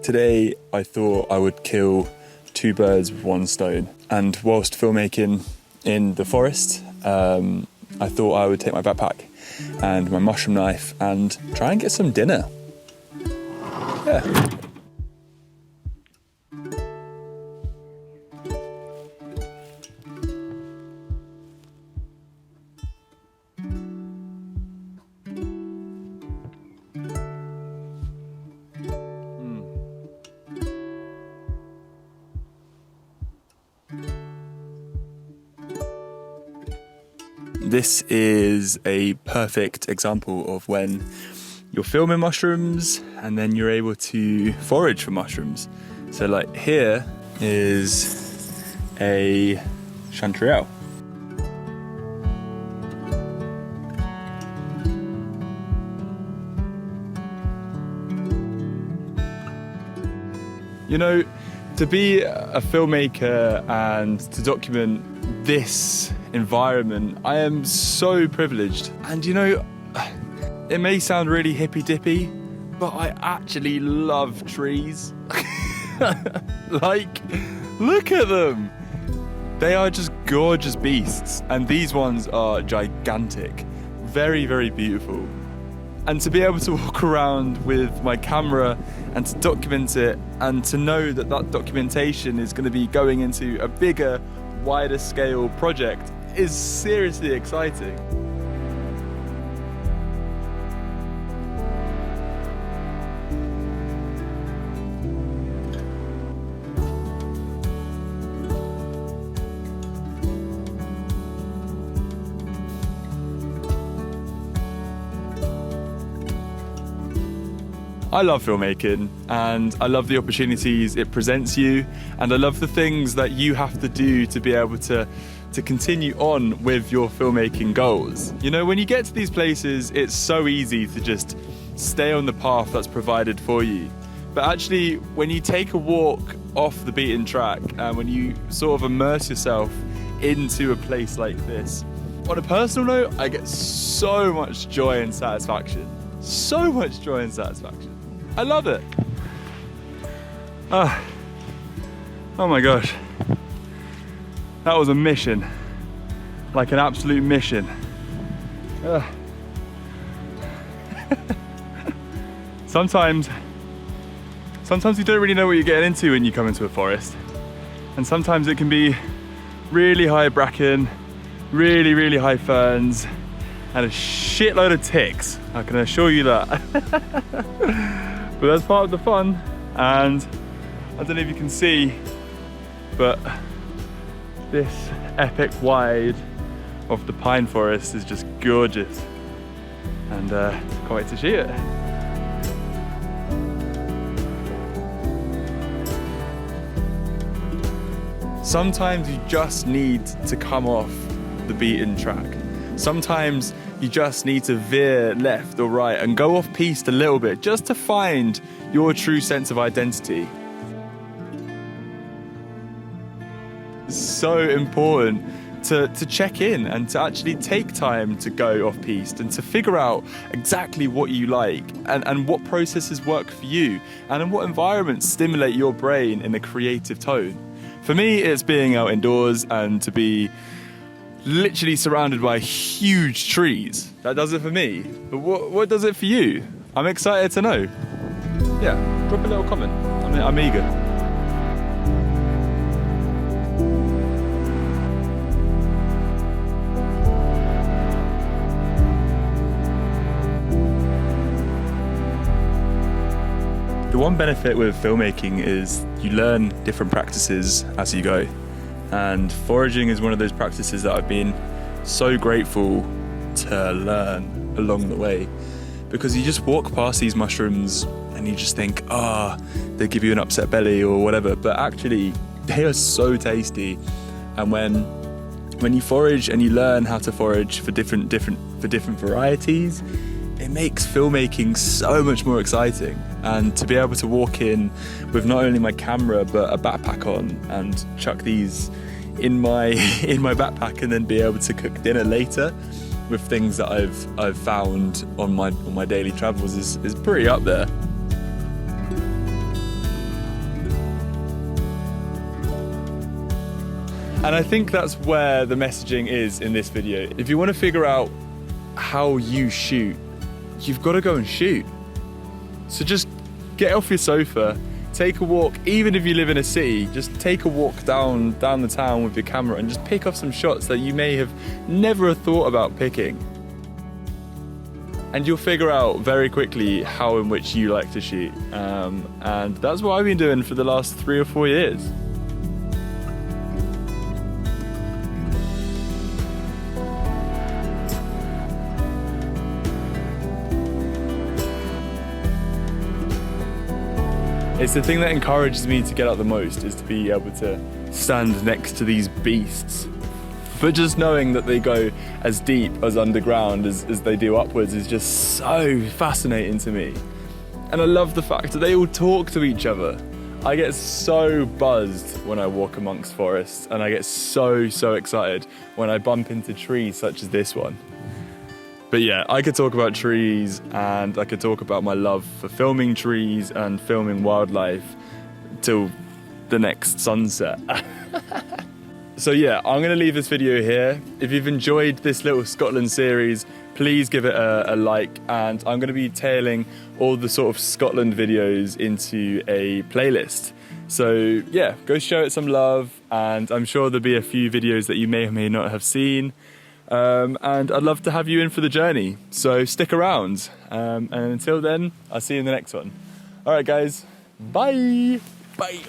Today I thought I would kill two birds with one stone, and whilst filmmaking in the forest, I thought I would take my backpack and my mushroom knife and try and get some dinner. Yeah. This is a perfect example of when you're filming mushrooms and then you're able to forage for mushrooms. So like here is a chanterelle. You know, to be a filmmaker and to document this environment, I am so privileged. And you know, it may sound really hippy-dippy, but I actually love trees. Like, look at them. They are just gorgeous beasts. And these ones are gigantic. Very, very beautiful. And to be able to walk around with my camera and to document it, and to know that that documentation is going to be going into a bigger, wider scale project, is seriously exciting. I love filmmaking, and I love the opportunities it presents you, and I love the things that you have to do to be able to continue on with your filmmaking goals. You know, when you get to these places, it's so easy to just stay on the path that's provided for you. But actually, when you take a walk off the beaten track, and when you sort of immerse yourself into a place like this, on a personal note, I get so much joy and satisfaction. So much joy and satisfaction. I love it. Oh my gosh. That was a mission. Like an absolute mission. Sometimes you don't really know what you're getting into when you come into a forest. And sometimes it can be really high bracken, really, really high ferns, and a shitload of ticks. I can assure you that. But that's part of the fun. And I don't know if you can see, but this epic wide of the pine forest is just gorgeous. And can't wait to shoot it. Sometimes you just need to come off the beaten track. Sometimes you just need to veer left or right and go off piste a little bit just to find your true sense of identity. It's so important to check in and to actually take time to go off piste and to figure out exactly what you like and what processes work for you and in what environments stimulate your brain in a creative tone. For me, it's being out indoors and to be literally surrounded by huge trees. That does it for me. But what does it for you? I'm excited to know. Yeah, drop a little comment. I'm eager. The one benefit with filmmaking is you learn different practices as you go. And foraging is one of those practices that I've been so grateful to learn along the way, because you just walk past these mushrooms and you just think, they give you an upset belly or whatever, but actually they are so tasty. And when you forage and you learn how to forage for different varieties, it makes filmmaking so much more exciting. And to be able to walk in with not only my camera but a backpack on and chuck these in my backpack and then be able to cook dinner later, with things that I've found on my daily travels is pretty up there. And I think that's where the messaging is in this video. If you want to figure out how you shoot, you've got to go and shoot. So just get off your sofa, take a walk. Even if you live in a city, just take a walk down the town with your camera and just pick off some shots that you may have never thought about picking. And you'll figure out very quickly how in which you like to shoot. And that's what I've been doing for the last 3 or 4 years. It's the thing that encourages me to get out the most, is to be able to stand next to these beasts. But just knowing that they go as deep as underground as they do upwards is just so fascinating to me. And I love the fact that they all talk to each other. I get so buzzed when I walk amongst forests, and I get so excited when I bump into trees such as this one. But yeah, I could talk about trees, and I could talk about my love for filming trees and filming wildlife till the next sunset. So yeah, I'm gonna leave this video here. If you've enjoyed this little Scotland series, please give it a like, and I'm gonna be tailing all the sort of Scotland videos into a playlist. So yeah, go show it some love, and I'm sure there'll be a few videos that you may or may not have seen. And I'd love to have you in for the journey, so stick around, and until then, I'll see you in the next one. Alright guys, bye! Bye!